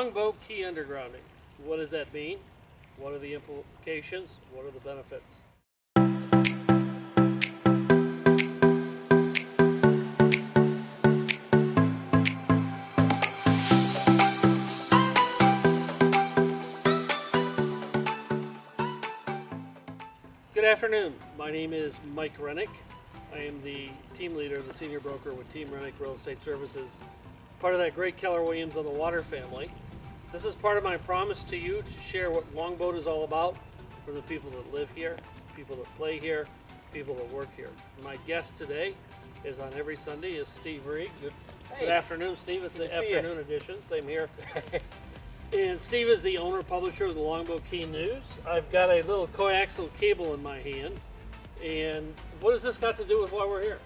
Longboat Key undergrounding. What does that mean? What are the implications? What are the benefits? Good afternoon. My name is Mike Rennick. I am the team leader, the senior broker with Team Rennick Real Estate Services, part of that great Keller Williams on the water family. This is part of my promise to you to share what Longboat is all about for the people that live here, people that play here, people that work here. My guest today is on every Sunday is Steve Reed. Good afternoon, Steve. It's the afternoon edition. Same here. And Steve is the owner publisher of the Longboat Key News. I've got a little coaxial cable in my hand. And what has this got to do with why we're here?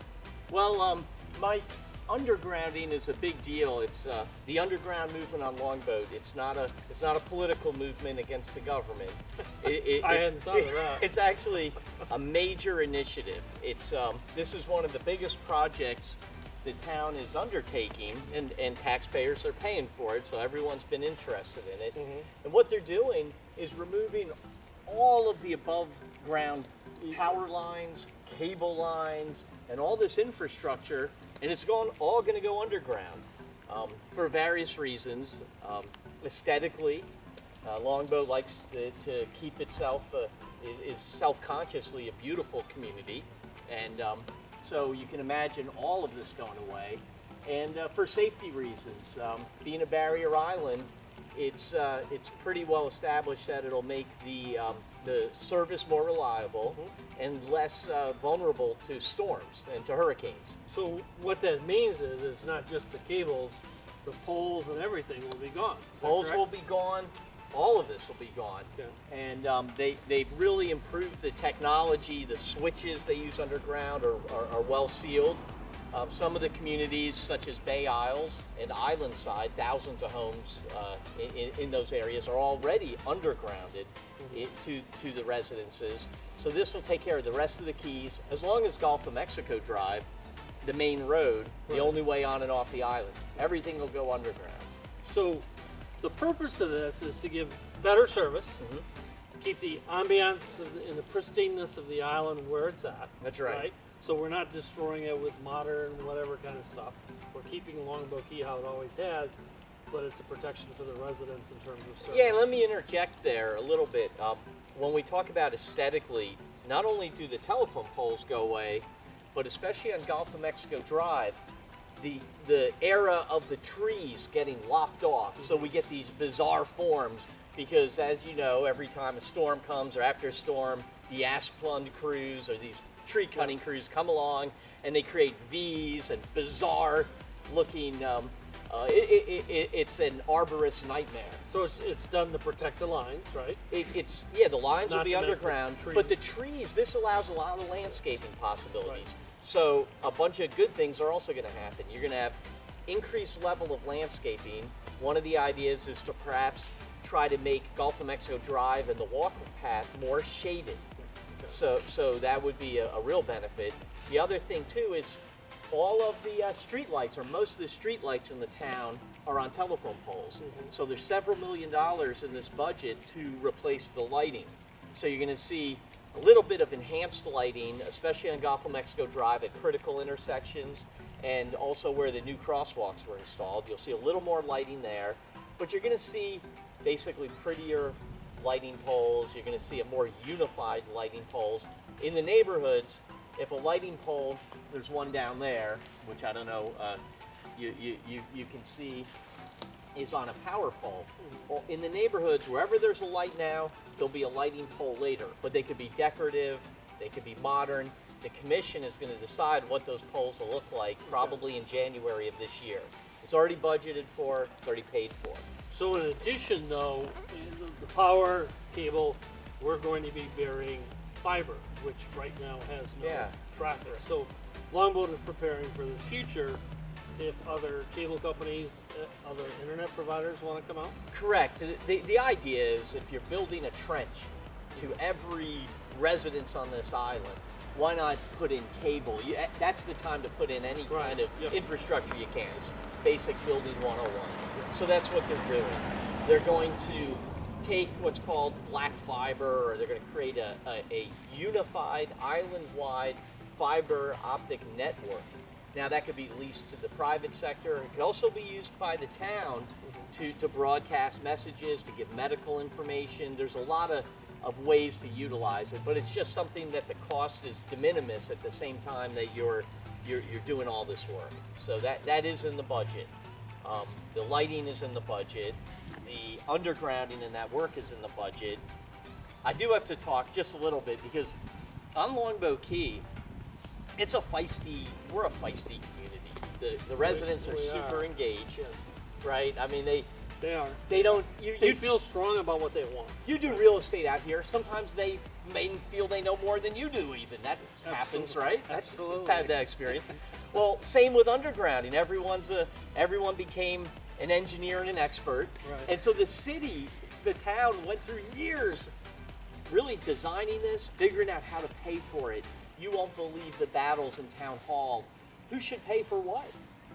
Well, Mike, undergrounding is a big deal. It's the underground movement on Longboat. It's not a political movement against the government. I hadn't thought of that. It's actually a major initiative. This is one of the biggest projects the town is undertaking, and taxpayers are paying for it, so everyone's been interested in it. Mm-hmm. And what they're doing is removing all of the above ground power lines, cable lines, and all this infrastructure, and it's all going to go underground for various reasons. Aesthetically, Longboat likes to keep itself, is self-consciously a beautiful community, and so you can imagine all of this going away. And for safety reasons, being a barrier island, it's pretty well established that it'll make the service more reliable and less vulnerable to storms and to hurricanes. So what that means is it's not just the cables, the poles and everything will be gone. Poles will be gone. All of this will be gone. Okay. And they've really improved the technology. The switches they use underground are well sealed. Some of the communities, such as Bay Isles and Islandside, thousands of homes in those areas are already undergrounded to the residences. So this will take care of the rest of the keys, as long as Gulf of Mexico Drive, the main road, the only way on and off the island. Everything will go underground. So the purpose of this is to give better service, keep the ambiance and the pristineness of the island where it's at. That's right. So we're not destroying it with modern whatever kind of stuff. We're keeping Longboat Key how it always has, but it's a protection for the residents in terms of service. Yeah, let me interject there a little bit. When we talk about aesthetically, not only do the telephone poles go away, but especially on Gulf of Mexico Drive, the era of the trees getting lopped off, so we get these bizarre forms, because as you know, every time a storm comes or after a storm, the Asplund crews or these tree cutting crews come along and they create V's and bizarre looking, it's an arborist nightmare. So it's done to protect the lines, right? The lines will be underground, but the trees, this allows a lot of landscaping possibilities. Right. So a bunch of good things are also going to happen. You're going to have increased level of landscaping. One of the ideas is to perhaps try to make Gulf of Mexico Drive and the walk path more shaded. So that would be a real benefit. The other thing too is all of the street lights, or most of the street lights in the town, are on telephone poles. So there's several $1 million in this budget to replace the lighting. So you're going to see a little bit of enhanced lighting, especially on Gulf of Mexico Drive at critical intersections, and also where the new crosswalks were installed. You'll see a little more lighting there, but you're going to see basically prettier lighting poles. You're going to see a more unified lighting poles. In the neighborhoods, if a lighting pole, there's one down there, which I don't know, you can see is on a power pole. Well, in the neighborhoods, wherever there's a light now, there'll be a lighting pole later, but they could be decorative, they could be modern. The commission is going to decide what those poles will look like probably in January of this year. It's already budgeted for, it's already paid for. So in addition though, the power cable, we're going to be burying fiber, which right now has no traffic. So Longboat is preparing for the future if other cable companies, other internet providers want to come out? Correct. The idea is if you're building a trench to every residence on this island, why not put in cable? That's the time to put in any kind of infrastructure you can. It's basic building 101. So that's what they're doing. They're going to take what's called black fiber, or they're going to create a unified island-wide fiber optic network. Now that could be leased to the private sector. It could also be used by the town to broadcast messages, to give medical information. There's a lot of ways to utilize it, but it's just something that the cost is de minimis at the same time that you're doing all this work. So that is in the budget. The lighting is in the budget. The undergrounding and that work is in the budget. I do have to talk just a little bit because on Longboat Key, we're a feisty community. The residents are super engaged, Yes. right? I mean, they They are. they don't, They you feel strong about what they want. you do real estate out here. Sometimes they may feel they know more than you do even. That happens, Absolutely. right? Absolutely. I've had that experience. Well, same with undergrounding. Everyone became an engineer and an expert. Right. And so the city, the town went through years really designing this, figuring out how to pay for it. You won't believe the battles in town hall. Who should pay for what?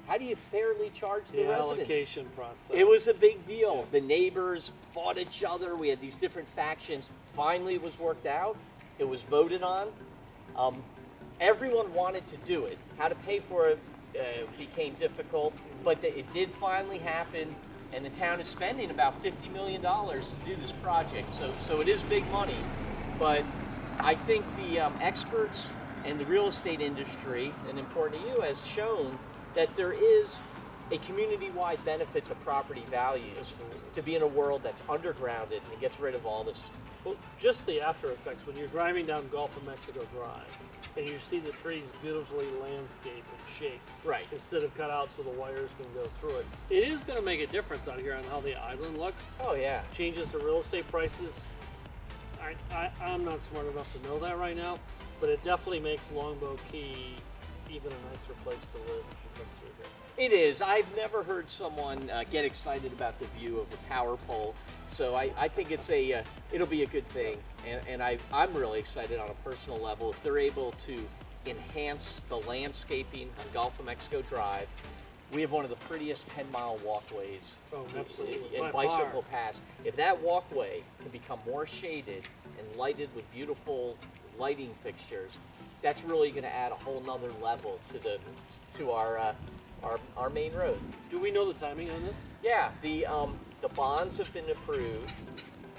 How do you fairly charge the The residents? allocation process. It was a big deal. The neighbors fought each other. We had these different factions. Finally, it was worked out. It was voted on. Everyone wanted to do it. How to pay for it became difficult, but it did finally happen, and the town is spending about $50 million to do this project. So it is big money, but I think the experts and the real estate industry, and important to you, has shown that there is a community-wide benefit to property values to be in a world that's undergrounded and gets rid of all this. Well, just the after effects when you're driving down Gulf of Mexico Drive and you see the trees beautifully landscaped and shaped, Right. instead of cut out so the wires can go through it. It is going to make a difference out here on how the island looks. Oh yeah. Changes the real estate prices. I'm not smart enough to know that right now, but it definitely makes Longboat Key even a nicer place to live if you come through here. It is. I've never heard someone get excited about the view of the tower pole, so I think it'll be a good thing, and I'm really excited on a personal level if they're able to enhance the landscaping on Gulf of Mexico Drive. We have one of the prettiest 10-mile walkways Oh, absolutely. and By bicycle far. paths. If that walkway can become more shaded and lighted with beautiful lighting fixtures, that's really going to add a whole nother level to our main road. Do we know the timing on this? Yeah, the bonds have been approved.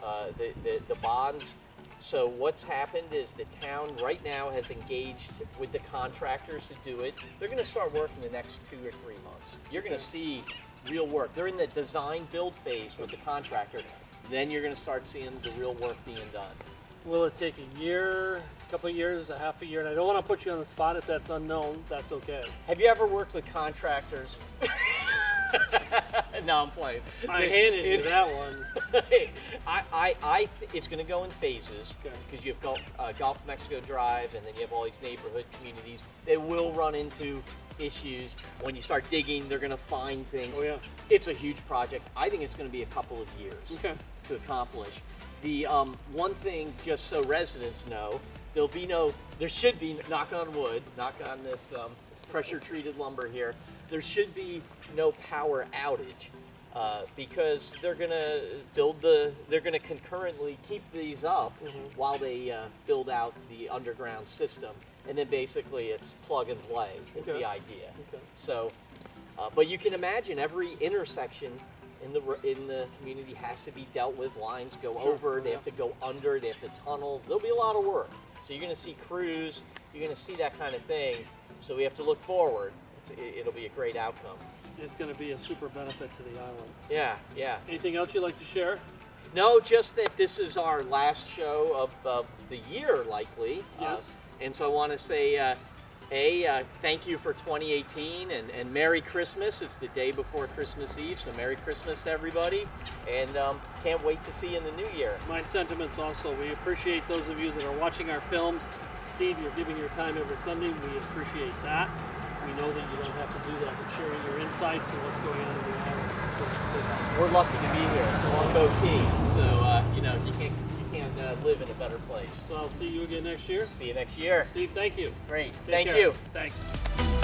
The bonds. So what's happened is the town right now has engaged with the contractors to do it. They're going to start work in the next 2 or 3 months. You're going to see real work. They're in the design build phase with the contractor. Then you're going to start seeing the real work being done. Will it take a year, a couple of years, a half a year? And I don't want to put you on the spot if that's unknown. That's okay. Have you ever worked with contractors? No, I'm playing. I handed you that one. It's going to go in phases because you have Gulf of Mexico Drive, and then you have all these neighborhood communities. They will run into issues when you start digging. They're going to find things. Oh yeah. It's a huge project. I think it's going to be a couple of years Okay. to accomplish. The one thing, just so residents know, there should be, knock on wood, knock on this pressure-treated lumber here, there should be no power outage because they're gonna concurrently keep these up while they build out the underground system, and then basically it's plug and play is Okay. the idea. Okay. So, but you can imagine every intersection in the community has to be dealt with. Lines go Sure. over, they Yeah. have to go under, they have to tunnel. There'll be a lot of work. So you're going to see crews, you're going to see that kind of thing. So we have to look forward. It'll be a great outcome. It's going to be a super benefit to the island. Yeah, yeah. Anything else you'd like to share? No, just that this is our last show of the year, likely. Yes. And so I want to say, thank you for 2018 and Merry Christmas. It's the day before Christmas Eve, so Merry Christmas to everybody. And can't wait to see you in the new year. My sentiments also. We appreciate those of you that are watching our films. Steve, you're giving your time every Sunday. We appreciate that. We know that you don't have to do that, but sharing your insights and what's going on in the island. We're lucky to be here. It's Longboat Key, so you can't live in a better place. So I'll see you again next year. See you next year. Steve, thank you. Great. Take Thank care. you. Thanks.